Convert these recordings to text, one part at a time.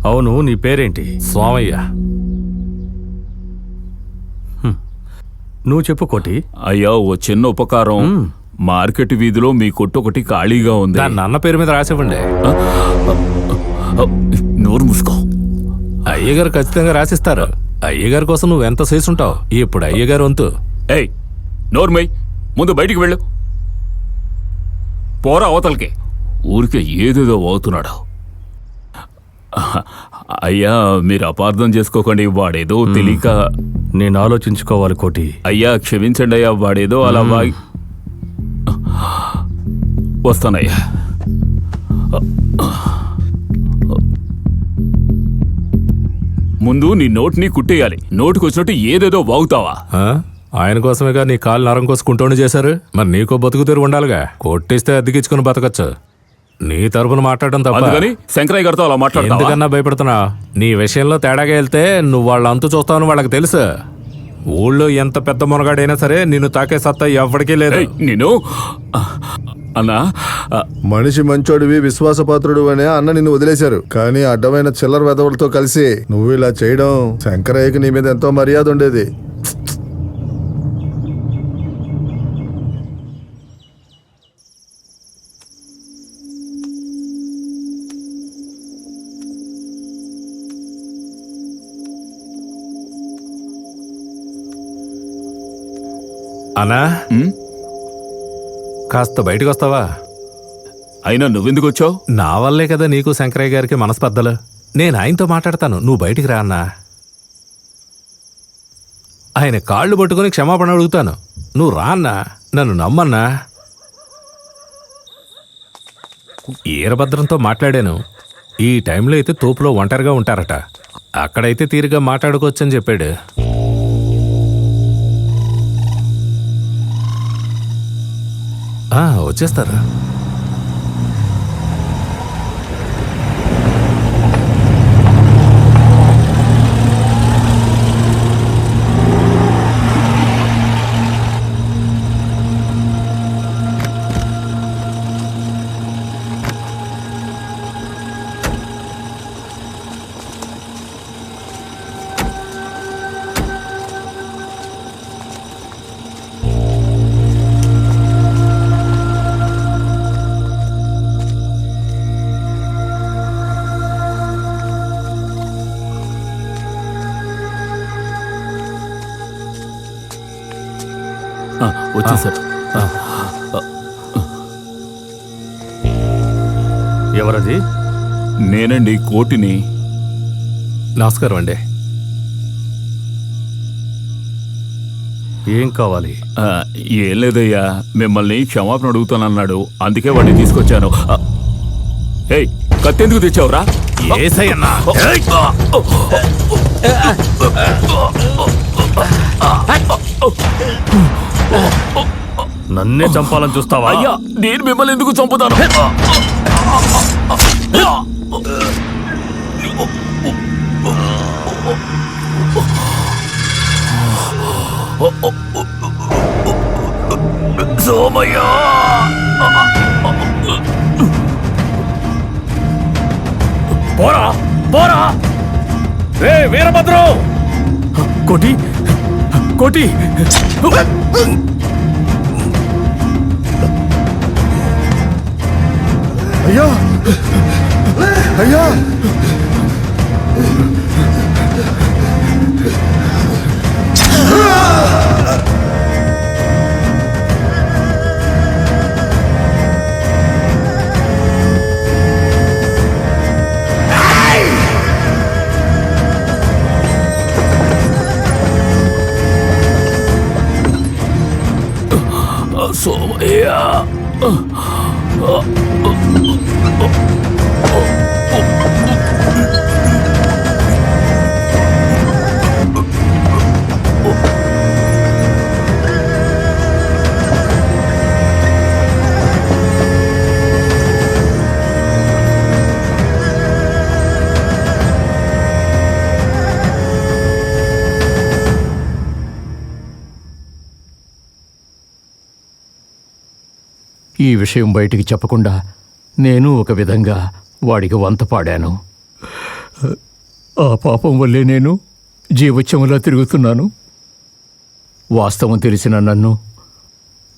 అవును, నీ పేరేంటి? స్వామయ్య. నువ్వు చెప్పు కోటి. అయ్యా, ఓ చిన్న ఉపకారం. మార్కెట్ వీధిలో మీ కొట్టు ఒకటి ఖాళీగా ఉంది. దాన్ని అన్న పేరు మీద రాసివ్వండి. నోరు మూసుకో. అయ్యగారు ఖచ్చితంగా రాసిస్తారు. అయ్యగారి కోసం నువ్వు ఎంత చేసుంటావు. ఇప్పుడు అయ్యగారు వంతు. ఏయ్, నోర్మై, ముందు బయటికి వెళ్ళు. పోరా అవతలకి. ఊరికే ఏదేదో అవుతున్నాడు. అయ్యా, మీరు అపార్థం చేసుకోకండి. వాడేదో తెలియక. నేను ఆలోచించుకోవాలి కోటి. అయ్యా క్షమించండి అయ్యా, వాడేదో అలా వాగి. వస్తానయ్యా. ముందు నీ నోటిని కుట్టేయాలి. నోటికి వచ్చినట్టు ఏదేదో వాగుతావా? ఆయన కోసమేగా నీ కాలు నరం కోసుకుంటూనే చేశారు. మరి నీకో బతుకు తెరు ఉండాలిగా. కొట్టిస్తే అద్దెకిచ్చుకుని బతకచ్చు. నీ తరపున మాట్లాడడం తప్ప. అందుకని శంకరయ్య గారితో అలా మాట్లాడతావా? ఎందుకన్నా భయపడుతున్నా? నీ విషయంలో తేడాగా వెళ్తే నువ్వు వాళ్ళ అంతు చూస్తావని వాళ్ళకి తెలుసు. ఊళ్ళో ఎంత పెద్ద మునగాడైనా సరే నిన్ను తాకే సత్తా ఎవరికీ లేదు. నేను అన్నా, మనిషి మంచోడివి, విశ్వాసపాత్రుడు అనే అన్న నిన్ను వదిలేశారు. కానీ అడ్డమైన చిల్లర వెధవులతో కలిసి నువ్వు ఇలా చేయడం, శంకరయ్యకి నీ మీద ఎంతో మర్యాద ఉండేది. అన్నా, కాస్త బయటకు వస్తావా? అయినా నువ్వెందుకు వచ్చావు? నా వల్లే కదా నీకు శంకరయ్య గారికి మనస్పర్ధలు. నేను ఆయనతో మాట్లాడతాను, నువ్వు బయటికి రా అన్నా. ఆయన కాళ్ళు పట్టుకుని క్షమాపణ అడుగుతాను. నువ్వు రా అన్నా, నన్ను నమ్మన్నా. ఈరభద్రంతో మాట్లాడాను. ఈ టైంలో అయితే తోపులో ఒంటరిగా ఉంటారట. అక్కడైతే తీరుగా మాట్లాడుకోవచ్చని చెప్పాడు. వచ్చేస్తారు. వచ్చేసారు. ఎవరది? నేనండి, కోటిని. నమస్కారం అండి. ఏం కావాలి? ఏం లేదయ్యా, మిమ్మల్ని క్షమాపణ అడుగుతానన్నాడు. అందుకే వాడిని తీసుకొచ్చాను. ఏయ్, కత్తెందుకు తెచ్చావురా? ఏసయ్యన్నా, నన్నే చంపాలని చూస్తావా? అయ్యా, నేను మిమ్మల్ని ఎందుకు చంపుతాను? సోమయ్య, పోరా పోరా! రే వీరభద్రం! కోటి కోటి! అయ్యా అయ్యా! సోమయ్య, ఈ విషయం బయటికి చెప్పకుండా నేను ఒక విధంగా వాడికి వంత పాడాను. ఆ పాపం వల్లే నేను జీవోత్సవంలా తిరుగుతున్నాను. వాస్తవం తెలిసిన నన్ను,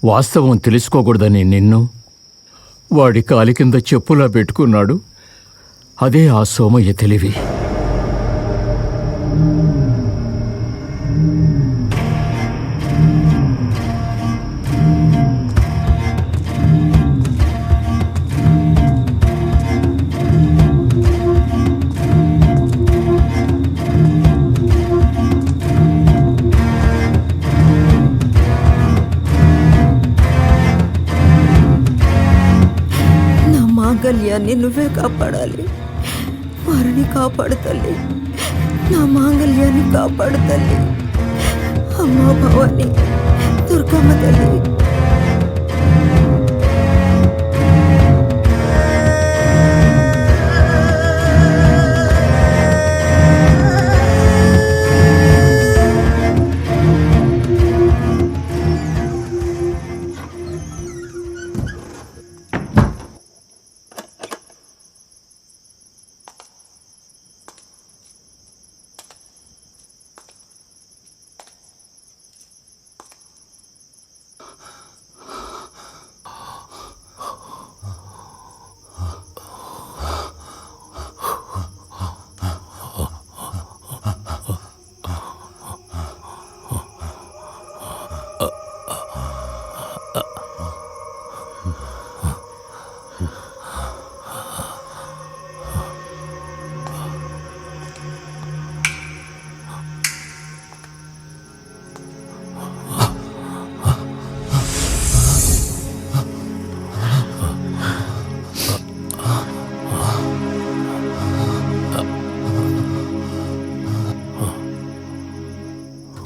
వాస్తవం తెలుసుకోకూడదని నిన్ను వాడి కాలి కింద చెప్పులా పెట్టుకున్నాడు. అదే ఆ సోమయ్య తెలివి. మాంగళ్యాన్ని నువ్వే కాపాడాలి. వారిని కాపాడు తల్లి, నా మాంగళ్యాన్ని కాపాడు తల్లి. అమ్మా భవాని, దుర్గమ్మ తల్లి.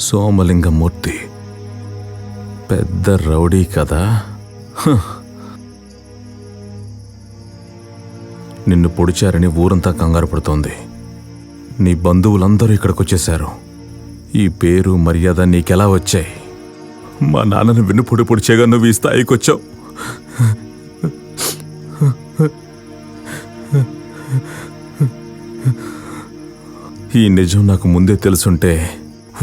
సోమలింగమూర్తి పెద్ద రౌడీ కదా. నిన్ను పొడిచారని ఊరంతా కంగారు పడుతోంది. నీ బంధువులందరూ ఇక్కడికొచ్చేశారు. ఈ పేరు మర్యాద నీకెలా వచ్చాయి? మా నాన్నను వెన్నుపొడి పొడిచేగా నువ్వు ఈ స్థాయికి వచ్చావు. ఈ నిజం నాకు ముందే తెలుసుంటే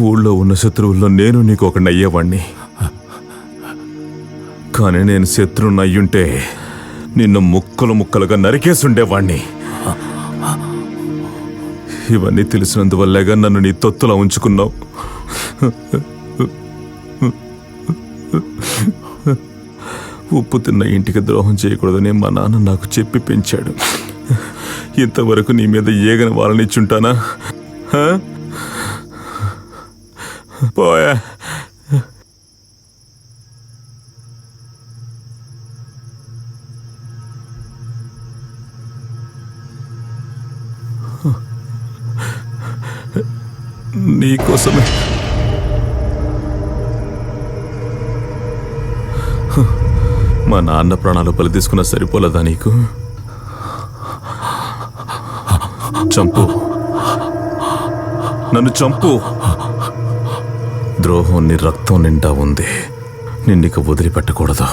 ఊళ్ళో ఉన్న శత్రువుల్లో నేను నీకు ఒకడిని అయ్యేవాణ్ణి. కానీ నేను శత్రువుని అయ్యుంటే నిన్ను ముక్కలు ముక్కలుగా నరికేసుండేవాణ్ణి. ఇవన్నీ తెలిసినందువల్లేగా నన్ను నీ తొత్తులా ఉంచుకున్నావు. ఉప్పు తిన్న ఇంటికి ద్రోహం చేయకూడదని మా నాన్న నాకు చెప్పి పెంచాడు. ఇంతవరకు నీ మీద ఏగని వాళ్ళనిచ్చుంటానా? పోయా. నీకోసమే మా నాన్న ప్రాణాలు బలి తీసుకున్నా సరిపోలేదా నీకు? చంపు, నన్ను చంపు. ద్రోహం నీ రక్తం నిండా ఉంది. నిన్నిక వదిలిపెట్టకూడదు.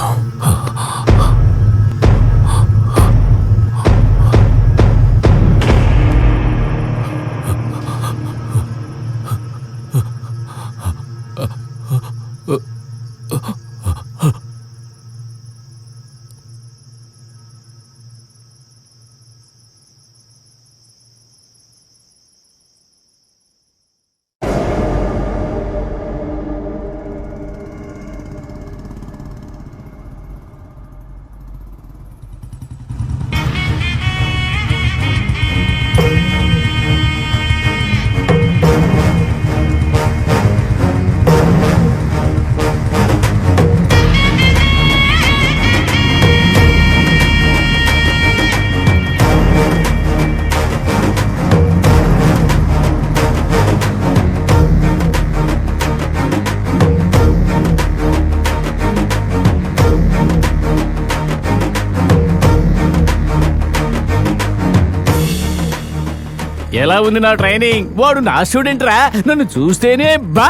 ఎలా ఉంది నా ట్రైనింగ్? వాడు నా స్టూడెంట్ రా. నన్ను చూస్తేనే బా.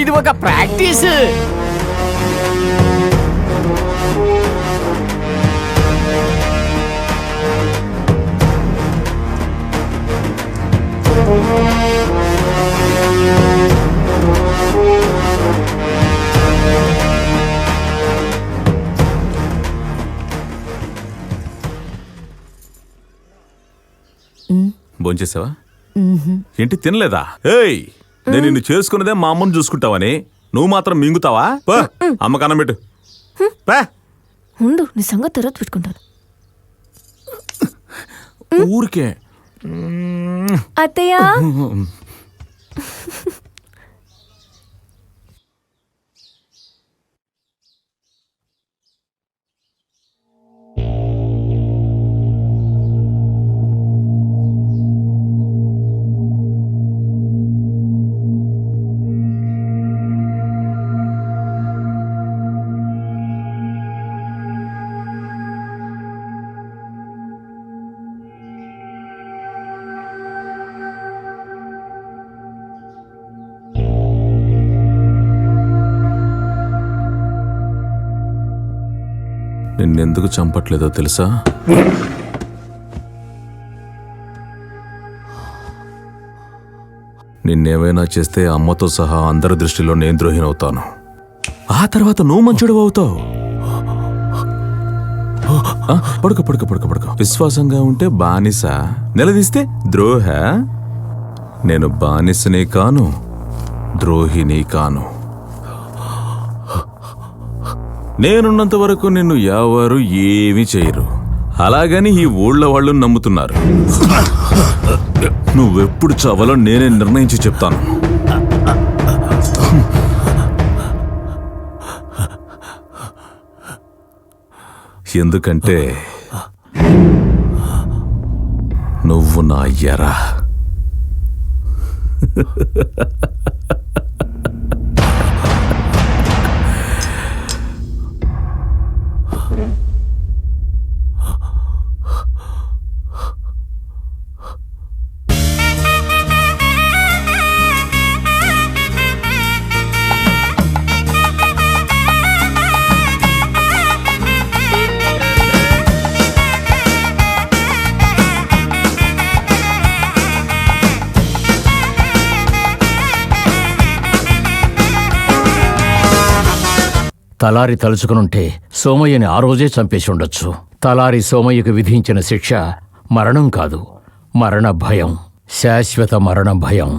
ఇది ఒక ప్రాక్టీస్. భోంచేసావా? ఏంటి తినలేదా? ఏయ్, నేను నిన్ను చేసుకున్నదే మా అమ్మను చూసుకుంటావని నువ్వు మాత్రం మింగుతావా? పో, అమ్మకు అన్నం పెట్టు. పా. ఉండు, నీ సంగతి తర్వాత పెట్టుకుంటాను. ఊరికే అత్తయ్య, నిన్నెందుకు చంపట్లేదో తెలుసా? నిన్నేమైనా చేస్తే అమ్మతో సహా అందరి దృష్టిలో నేను ద్రోహినవుతాను. ఆ తర్వాత నువ్వు మంచుడు అవుతావు. పడుకో పడుకో పడుకో పడుకో. విశ్వాసంగా ఉంటే బానిస, నిలదీస్తే ద్రోహ. నేను బానిసనే కాను, ద్రోహిని కాను. నేనున్నంత వరకు నిన్ను ఎవరు ఏమీ చేయరు. అలాగని ఈ ఊళ్ళో వాళ్ళు నమ్ముతున్నారు. నువ్వెప్పుడు చావాలో నేనే నిర్ణయించి చెప్తాను. ఎందుకంటే నువ్వు నా ఎర. తలారి తలుచుకునుంటే సోమయ్యని ఆ రోజే చంపేసి ఉండొచ్చు. తలారి సోమయ్యకు విధించిన శిక్ష మరణం కాదు, మరణ భయం, శాశ్వత మరణ భయం.